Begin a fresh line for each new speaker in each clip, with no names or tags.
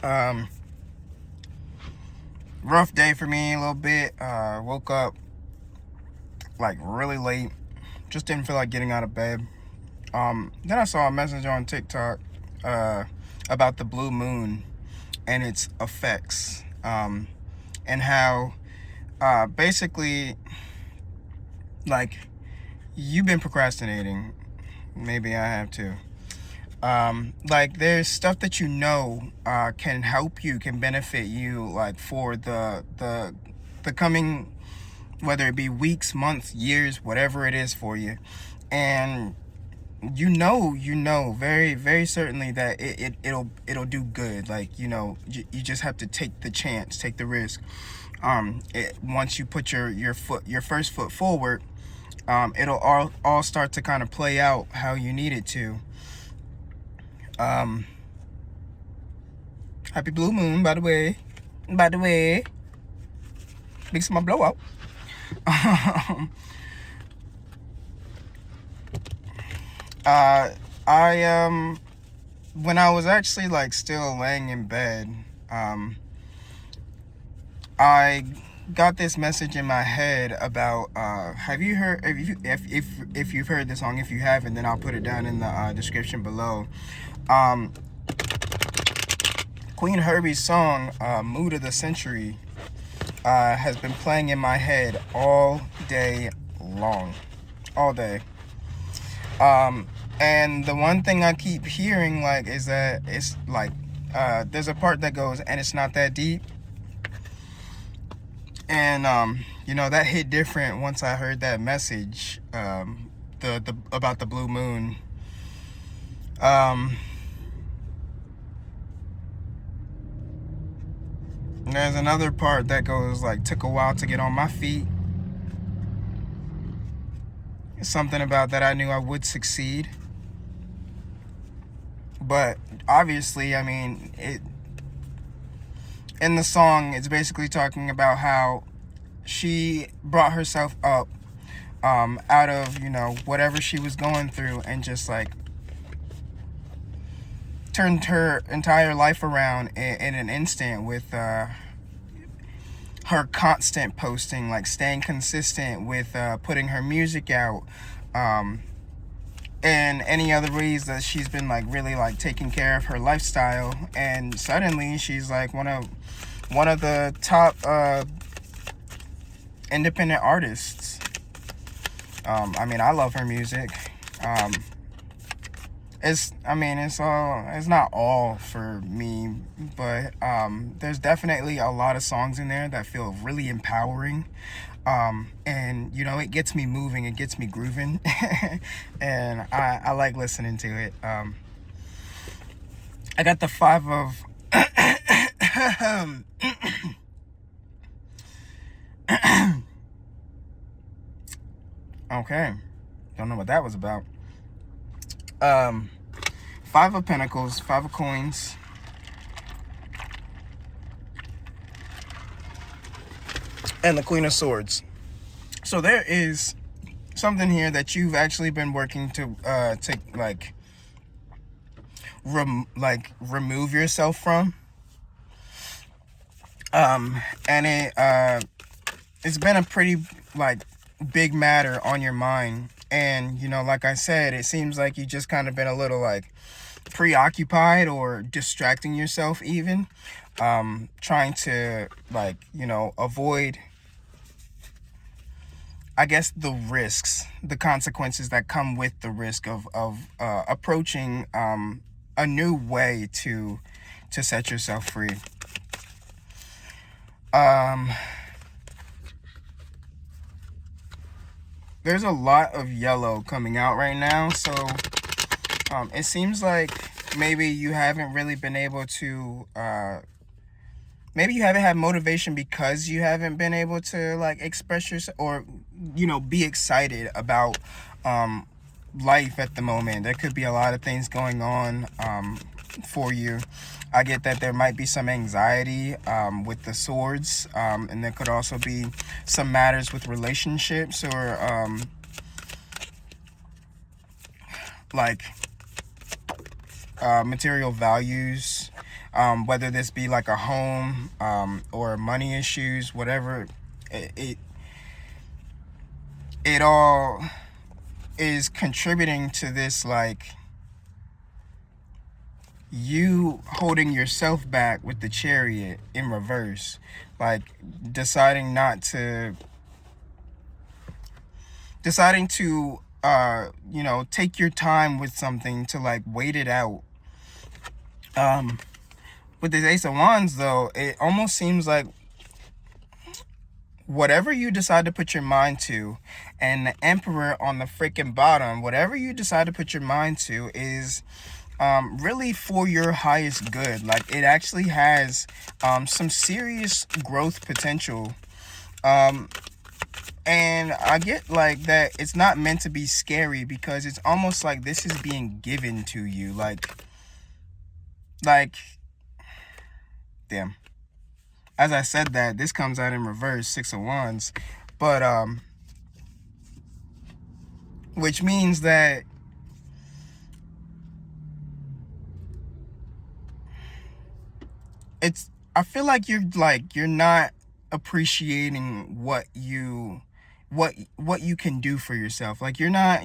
Um, Rough day for me a little bit. Woke up like really late. Just didn't feel like getting out of bed. Then I saw a message on TikTok about the blue moon and its effects. And how basically, like, you've been procrastinating. Maybe I have too. Like, there's stuff that can help you, can benefit you, like, for the coming, whether it be weeks, months, years, whatever it is for you. And very, very certainly that it'll do good. Like, you just have to take the chance, take the risk. Once you put your first foot forward, it'll all start to kind of play out how you need it to. Happy blue moon, by the way. Mix my blowout. I when I was actually like still laying in bed, I got this message in my head about have you heard, if you've heard the song? If you haven't, then I'll put it down in the description below. Queen Herby's song, Mood of the Century, has been playing in my head all day long. All day. And the one thing I keep hearing, like, is that it's like, there's a part that goes, and it's not that deep. And, that hit different once I heard that message, the about the blue moon. There's another part that goes like, took a while to get on my feet. Something about that I knew I would succeed. But obviously, I mean, in the song, it's basically talking about how she brought herself up out of, whatever she was going through, and just like turned her entire life around in an instant with her constant posting, like staying consistent with putting her music out, and any other ways that she's been like really like taking care of her lifestyle. And suddenly she's like one of the top independent artists. I mean, I love her music. It's not all for me, but there's definitely a lot of songs in there that feel really empowering. And it gets me moving, it gets me grooving. And I like listening to it. I got the 5 of okay, don't know what that was about. 5 of Pentacles, 5 of Coins, and the Queen of Swords. So there is something here that you've actually been working to like remove yourself from. And it's been a pretty like big matter on your mind. And like I said, it seems like you just kind of been a little like preoccupied or distracting yourself even, trying to like avoid, I guess, the risks, the consequences that come with the risk of approaching a new way to set yourself free. There's a lot of yellow coming out right now, so it seems like maybe you haven't really been able to maybe you haven't had motivation because you haven't been able to like express yourself or be excited about life at the moment. There could be a lot of things going on for you. I get that there might be some anxiety with the swords, and there could also be some matters with relationships or material values. whether this be like a home, or money issues, whatever. It all is contributing to this, like, you holding yourself back with the Chariot in reverse, like deciding to take your time with something, to like wait it out. With this Ace of Wands though, it almost seems like whatever you decide to put your mind to, and the Emperor on the freaking bottom, whatever you decide to put your mind to is really for your highest good. Like, it actually has some serious growth potential. And I get like that it's not meant to be scary, because it's almost like this is being given to you. Like, damn. As I said that, this comes out in reverse, Six of Wands. But, which means that I feel like you're not appreciating what you can do for yourself. Like, you're not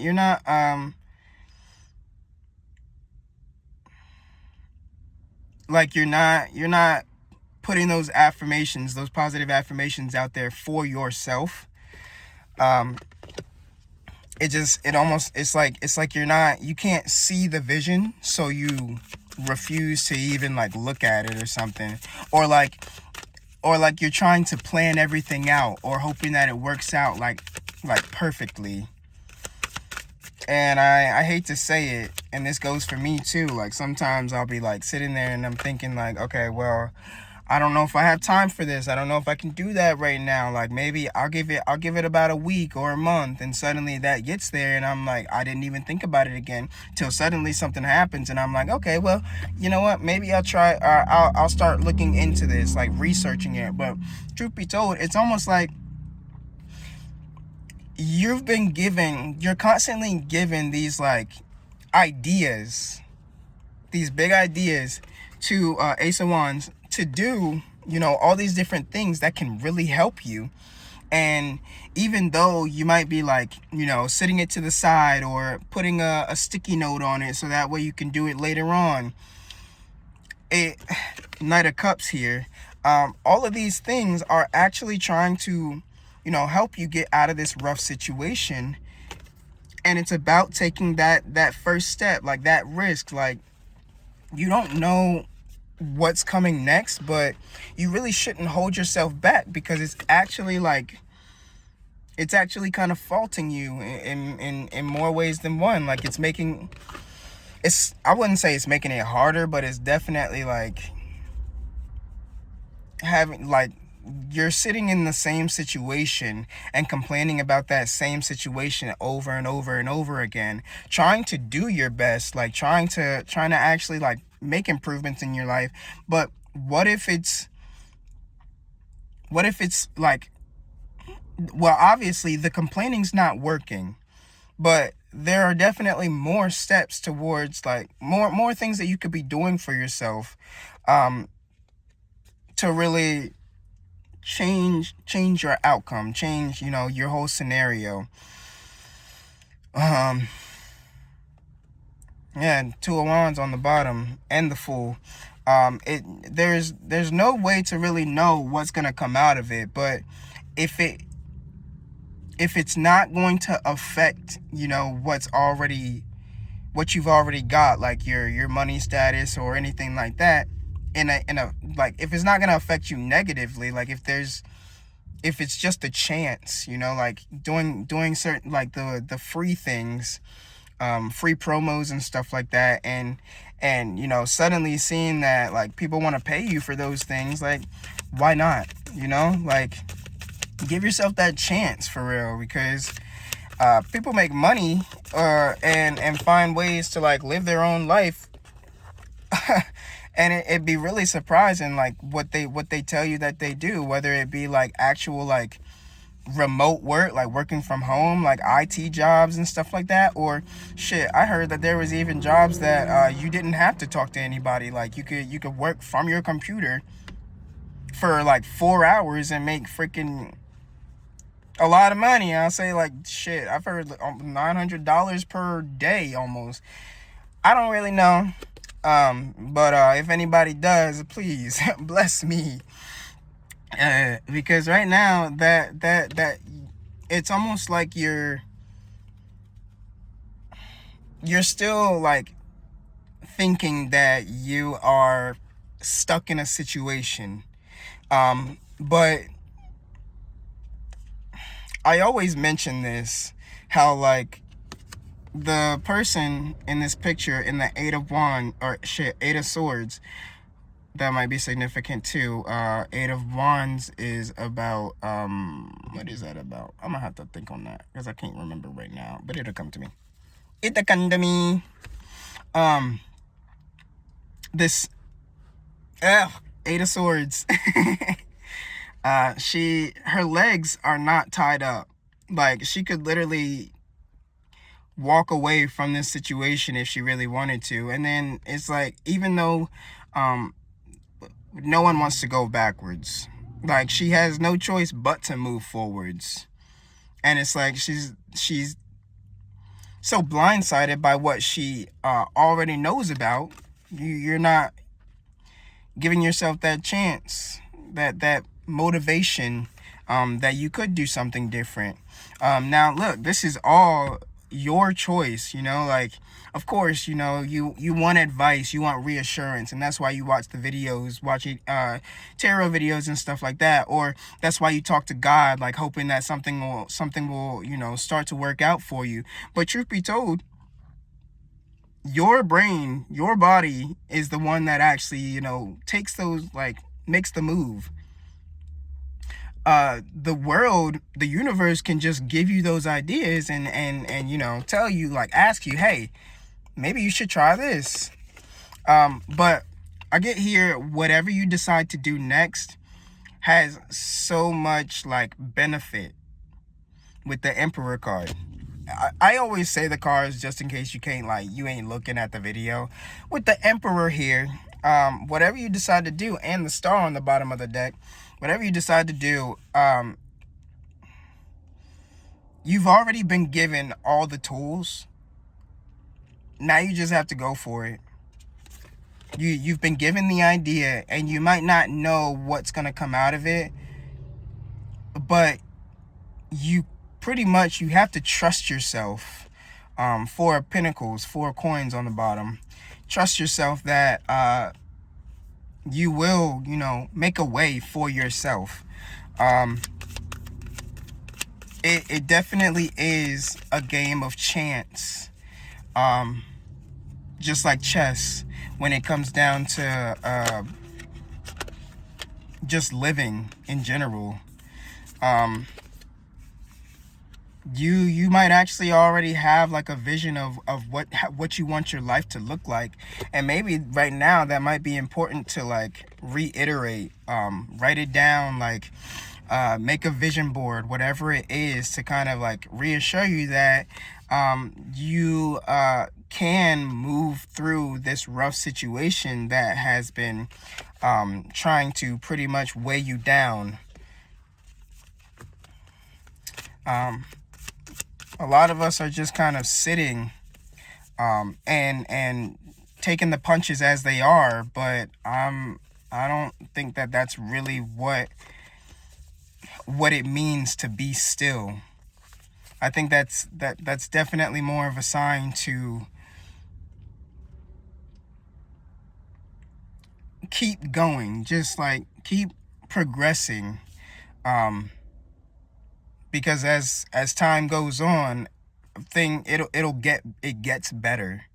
putting those affirmations, those positive affirmations out there for yourself. It's like you can't see the vision, so you refuse to even like look at it or something, or like you're trying to plan everything out, or hoping that it works out like perfectly. And I hate to say it, and this goes for me too, like sometimes I'll be like sitting there and I'm thinking like, okay, well, I don't know if I have time for this. I don't know if I can do that right now. Like, maybe I'll give it about a week or a month, and suddenly that gets there and I'm like, I didn't even think about it again, till suddenly something happens and I'm like, okay, well, you know what? Maybe I'll try, I'll start looking into this, like researching it. But truth be told, it's almost like you're constantly given these like ideas, these big ideas to Ace of Wands, to do, all these different things that can really help you. And even though you might be like, sitting it to the side, or putting a sticky note on it so that way you can do it later on, Knight of Cups here, all of these things are actually trying to, help you get out of this rough situation. And it's about taking that first step, like that risk. Like, you don't know what's coming next, but you really shouldn't hold yourself back, because it's actually kind of faulting you in more ways than one. Like, I wouldn't say it's making it harder, but it's definitely like you're sitting in the same situation and complaining about that same situation over and over and over again, trying to do your best, like trying to actually like make improvements in your life. But what if it's like, well, obviously the complaining's not working, but there are definitely more steps towards like more things that you could be doing for yourself, to really change your outcome, change, your whole scenario. Yeah, Two of Wands on the bottom, and the Fool. There's no way to really know what's gonna come out of it, but if it's not going to affect, what you've already got, like your money status or anything like that, in a like, if it's not gonna affect you negatively, like if it's just a chance, like doing certain, like the free things, free promos and stuff like that, and suddenly seeing that like people want to pay you for those things, like, why not? Like, give yourself that chance for real, because people make money and find ways to like live their own life. And it'd be really surprising, like what they tell you that they do, whether it be like actual like remote work, like working from home, like IT jobs and stuff like that. Or shit, I heard that there was even jobs that you didn't have to talk to anybody. Like you could work from your computer for like 4 hours and make freaking a lot of money. I'll say like shit, I've heard $900 per day almost. I don't really know. But if anybody does, please bless me. Because right now that it's almost like you're still like thinking that you are stuck in a situation. But I always mention this, how like the person in this picture in the Eight of Swords, that might be significant too. Eight of Wands is about, what is that about? I'm gonna have to think on that because I can't remember right now, but it'll come to me. It'll come to me. This, Eight of Swords. Her legs are not tied up. Like, she could literally walk away from this situation if she really wanted to. And then it's like, even though no one wants to go backwards, like, she has no choice but to move forwards. And it's like she's so blindsided by what she already knows about. You're not giving yourself that chance, that motivation, that you could do something different. Now look, this is all your choice, you know. Like, of course, you know, you want advice, you want reassurance, and that's why you watch the videos, watching tarot videos and stuff like that. Or that's why you talk to God, like hoping that something will, you know, start to work out for you. But truth be told, your brain, your body is the one that actually, you know, takes those, like, makes the move. The world, the universe can just give you those ideas and you know, tell you, like, ask you, hey, maybe you should try this. But I get here, whatever you decide to do next has so much like benefit with the Emperor card. I always say the cards just in case you ain't looking at the video. With the Emperor here, whatever you decide to do, and the star on the bottom of the deck, whatever you decide to do, you've already been given all the tools. Now you just have to go for it. You've been given the idea, and you might not know what's gonna come out of it, but you pretty much, you have to trust yourself. 4 of Pentacles, 4 coins on the bottom. Trust yourself that you will, you know, make a way for yourself. It definitely is a game of chance. Just like chess, when it comes down to just living in general. You might actually already have like a vision of what you want your life to look like, and maybe right now that might be important to like reiterate, write it down, like make a vision board, whatever it is, to kind of like reassure you that you can move through this rough situation that has been trying to pretty much weigh you down. A lot of us are just kind of sitting and taking the punches as they are, but I don't think that that's really what it means to be still. I think that's definitely more of a sign to keep going, just like keep progressing. Because as time goes on, it gets better.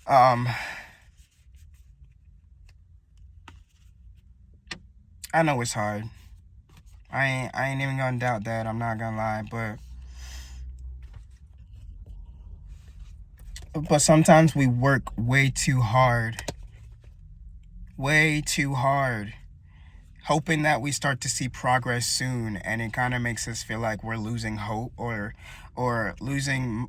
I know it's hard. I ain't even gonna doubt that. I'm not gonna lie, but sometimes we work way too hard, hoping that we start to see progress soon, and it kind of makes us feel like we're losing hope or losing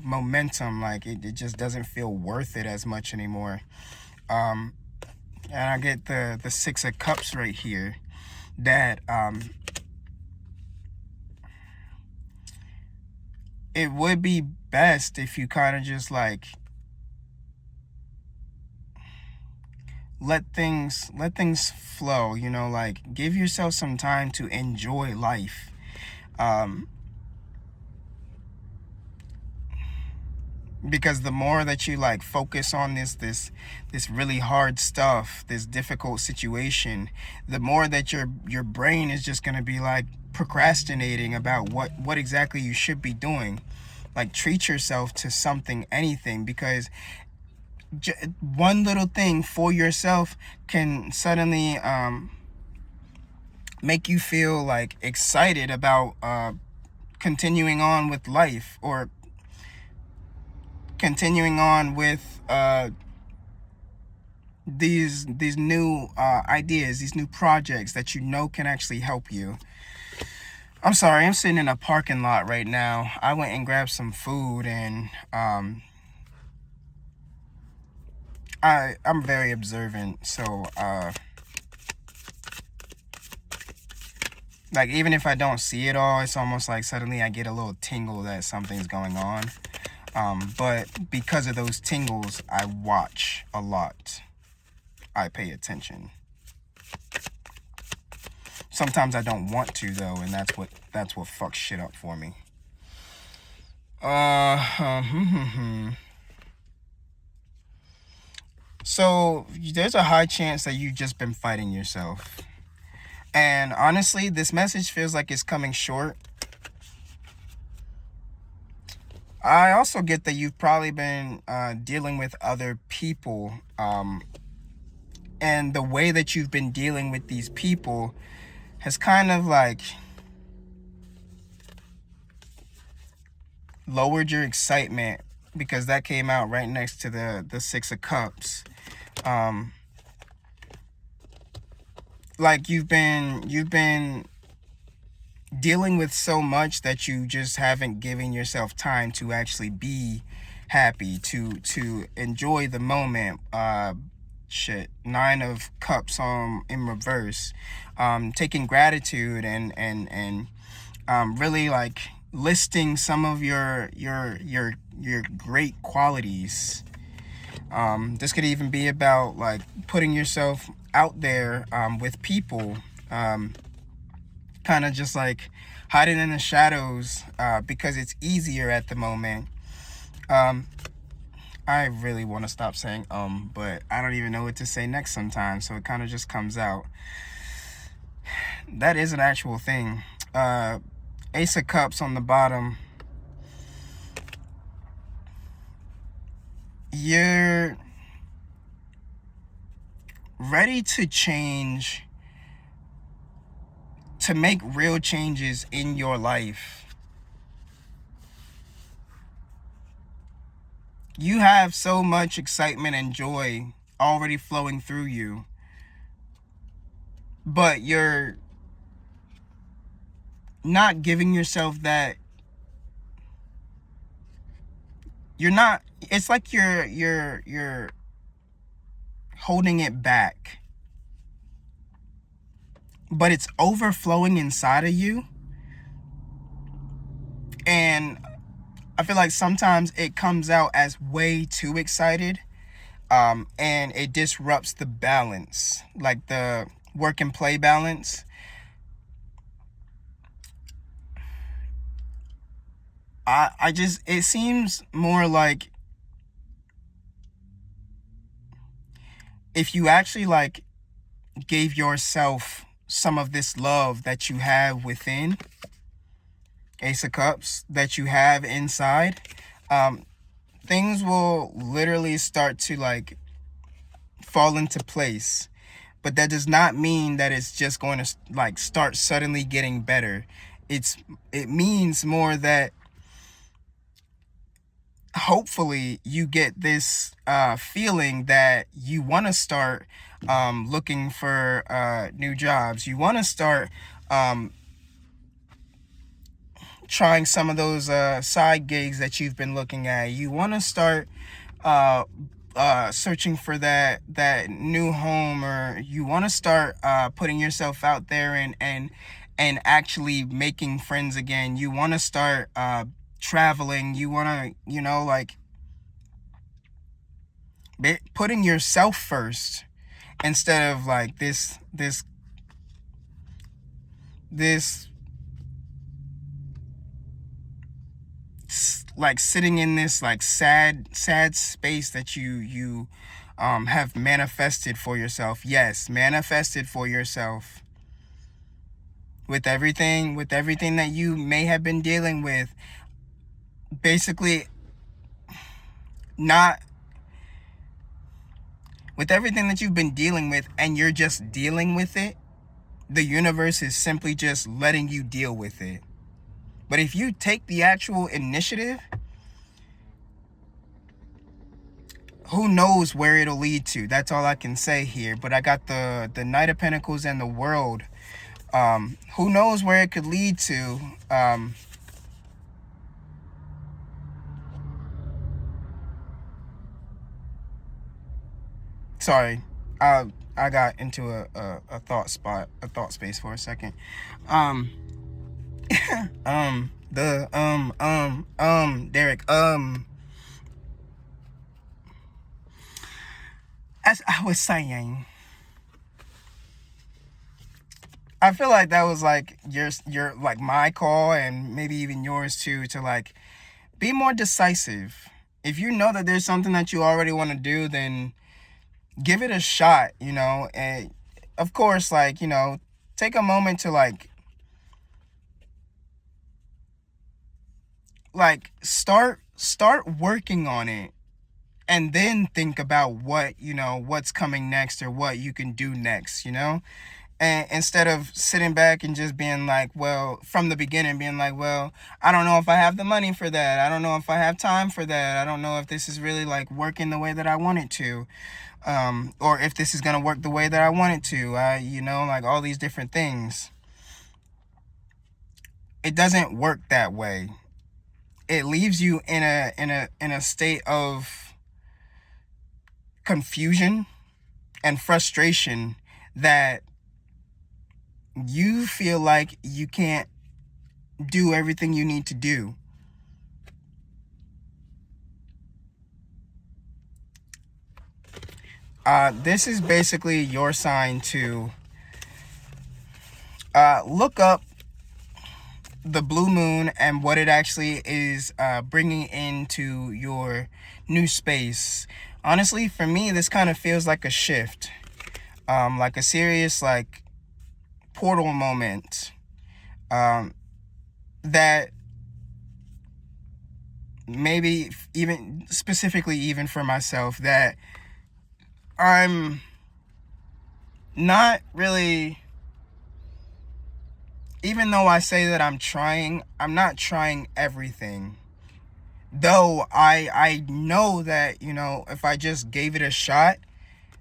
momentum. Like it just doesn't feel worth it as much anymore. um and I get the Six of Cups right here, that it would be best if you kind of just like let things flow, you know, like give yourself some time to enjoy life. um because the more that you like focus on this really hard stuff, this difficult situation, the more that your brain is just going to be like procrastinating about what exactly you should be doing. Like treat yourself to something, anything, because one little thing for yourself can suddenly make you feel like excited about continuing on with life, or continuing on with these new ideas, these new projects that you know can actually help you. I'm sorry, I'm sitting in a parking lot right now. I went and grabbed some food, and I'm very observant, so like even if I don't see it all, it's almost like suddenly I get a little tingle that something's going on. But because of those tingles, I watch a lot. I pay attention. Sometimes I don't want to though, and that's what fucks shit up for me. So there's a high chance that you've just been fighting yourself. And honestly, this message feels like it's coming short. I also get that you've probably been dealing with other people, and the way that you've been dealing with these people has kind of like lowered your excitement, because that came out right next to the Six of Cups. Like you've been dealing with so much that you just haven't given yourself time to actually be happy, to enjoy the moment. Nine of Cups in reverse. Taking gratitude and really like listing some of your great qualities. This could even be about like putting yourself out there with people, kind of just like hiding in the shadows, because it's easier at the moment. I really want to stop saying but I don't even know what to say next sometimes, so it kind of just comes out. That is an actual thing. Ace of Cups on the bottom. You're ready to change, to make real changes in your life. You have so much excitement and joy already flowing through you, but you're not giving yourself that. You're not, it's like you're holding it back, but it's overflowing inside of you. And I feel like sometimes it comes out as way too excited, and it disrupts the balance, like the work and play balance. I just, it seems more like if you actually like gave yourself some of this love that you have within, Ace of Cups, that you have inside, things will literally start to like fall into place. But that does not mean that it's just going to like start suddenly getting better. It means more that hopefully you get this feeling that you want to start looking for new jobs. You want to start trying some of those side gigs that you've been looking at. You want to start searching for that new home, or you want to start putting yourself out there and actually making friends again. You want to start traveling. You want to, like, putting yourself first instead of like this like sitting in this like sad space that you have manifested for yourself. Yes, manifested for yourself. With everything that you may have been dealing with, basically, not with everything that you've been dealing with, and you're just dealing with it, the universe is simply just letting you deal with it. But if you take the actual initiative, who knows where it'll lead to? That's all I can say here. But I got the Knight of Pentacles and the World. Who knows where it could lead to? Sorry, I got into a thought space for a second. Derek, as I was saying, I feel like that was like your like my call, and maybe even yours too, to like be more decisive. If you know that there's something that you already want to do, then give it a shot, and of course, like, take a moment to like start working on it, and then think about what's coming next, or what you can do next, and instead of sitting back and just being like, well, from the beginning being like, well, I don't know if I have the money for that, I don't know if I have time for that, I don't know if this is really like working the way that I want it to, or if this is going to work the way that I want it to, like all these different things. It doesn't work that way. It leaves you in a state of confusion and frustration that you feel like you can't do everything you need to do. This is basically your sign to look up the blue moon and what it actually is bringing into your new space. Honestly, for me, this kind of feels like a shift, like a serious like portal moment, that maybe even specifically even for myself, that I'm not really, even though I say that I'm not trying everything. Though I know that, if I just gave it a shot,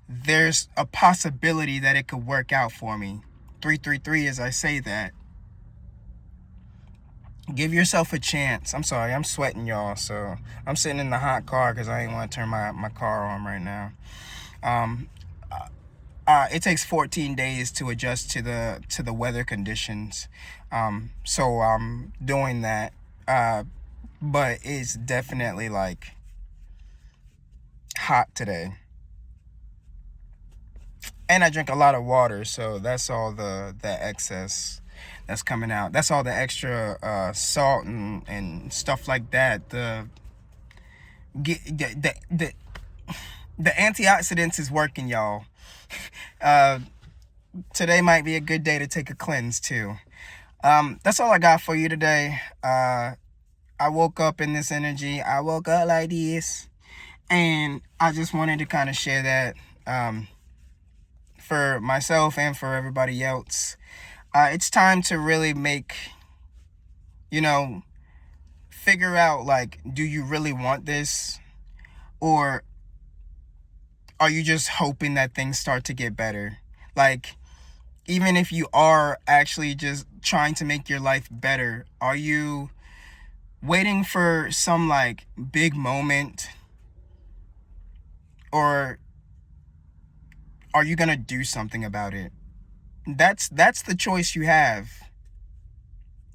there's a possibility that it could work out for me. 333 as I say that. Give yourself a chance. I'm sorry, I'm sweating, y'all. So I'm sitting in the hot car because I ain't want to turn my car on right now. It takes 14 days to adjust to the weather conditions. So I'm doing that. But it's definitely like hot today. And I drink a lot of water, so that's all the excess that's coming out. That's all the extra salt and stuff like that. The antioxidants is working, y'all. Today might be a good day to take a cleanse too. That's all I got for you today. I woke up in this energy. I woke up like this, and I just wanted to kind of share that for myself and for everybody else. It's time to really make, figure out, like, do you really want this? Or are you just hoping that things start to get better? Like, even if you are actually just trying to make your life better, are you waiting for some like big moment, or are you gonna do something about it? That's the choice you have.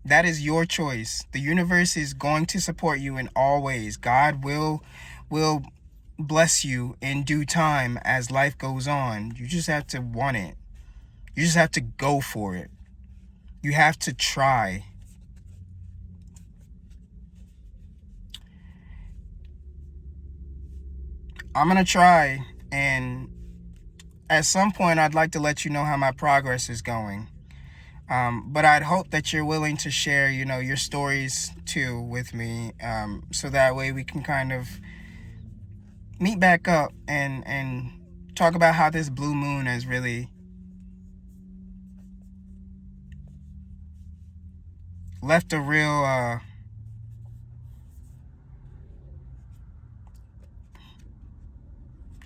That is your choice. The universe is going to support you in all ways. God will bless you in due time as life goes on. You just have to want it. You just have to go for it. You have to try. I'm gonna try, and at some point I'd like to let you know how my progress is going. But I'd hope that you're willing to share, your stories too with me, so that way we can kind of meet back up and talk about how this blue moon has really left a real,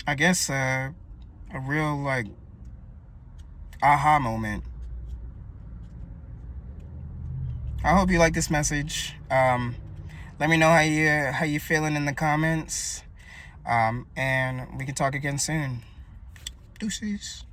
I guess, a real like aha moment. I hope you like this message. Let me know how you feeling in the comments. And we can talk again soon. Deuces.